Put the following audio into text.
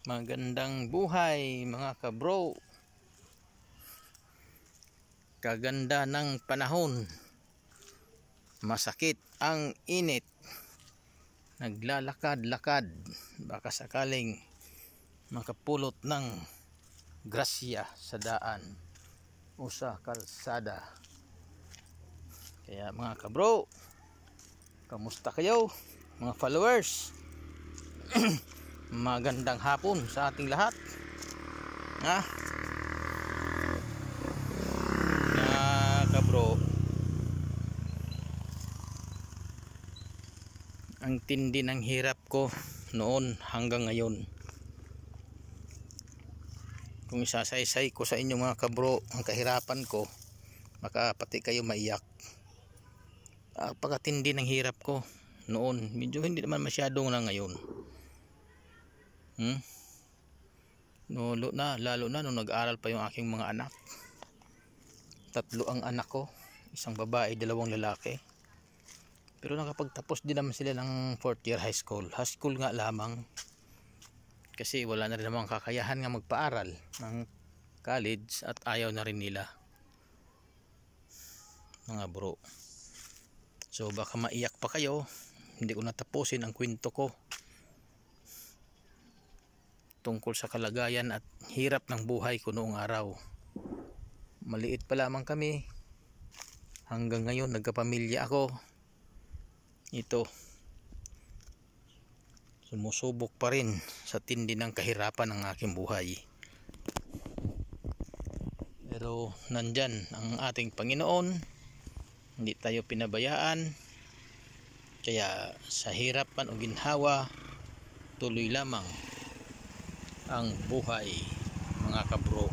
Magandang buhay mga kabro. Kaganda ng panahon. Masakit ang init. Naglalakad-lakad. Baka sakaling makapulot ng grasya sa daan o sa kalsada. Kaya mga kabro, kamusta kayo mga followers? Magandang hapon sa ating lahat. Kabro, ang tindi ng hirap ko noon hanggang ngayon. Kung isasaysay ko sa inyo mga kabro ang kahirapan ko, baka pati kayo maiyak. Pagkatindi ng hirap ko noon, medyo hindi naman masyadong na ngayon. Lalo na nung nag-aral pa yung aking mga anak. 3 ang anak ko, 1 babae, 2 lalaki. Pero nakapagtapos din naman sila ng 4th year high school. High school nga lamang. Kasi wala na rin namang kakayahan nga magpaaral ng college at ayaw na rin nila. Mga bro. So baka maiyak pa kayo. Hindi ko natapusin ang kwento ko tungkol sa kalagayan at hirap ng buhay ko noong araw. Maliit pa lamang kami, hanggang ngayon nagkapamilya ako. Ito, sumusubok pa rin sa tindi ng kahirapan ng aking buhay. Pero nandyan ang ating Panginoon, hindi tayo pinabayaan. Kaya sa hirap man o ginhawa, tuloy lamang ang buhay mga kabro.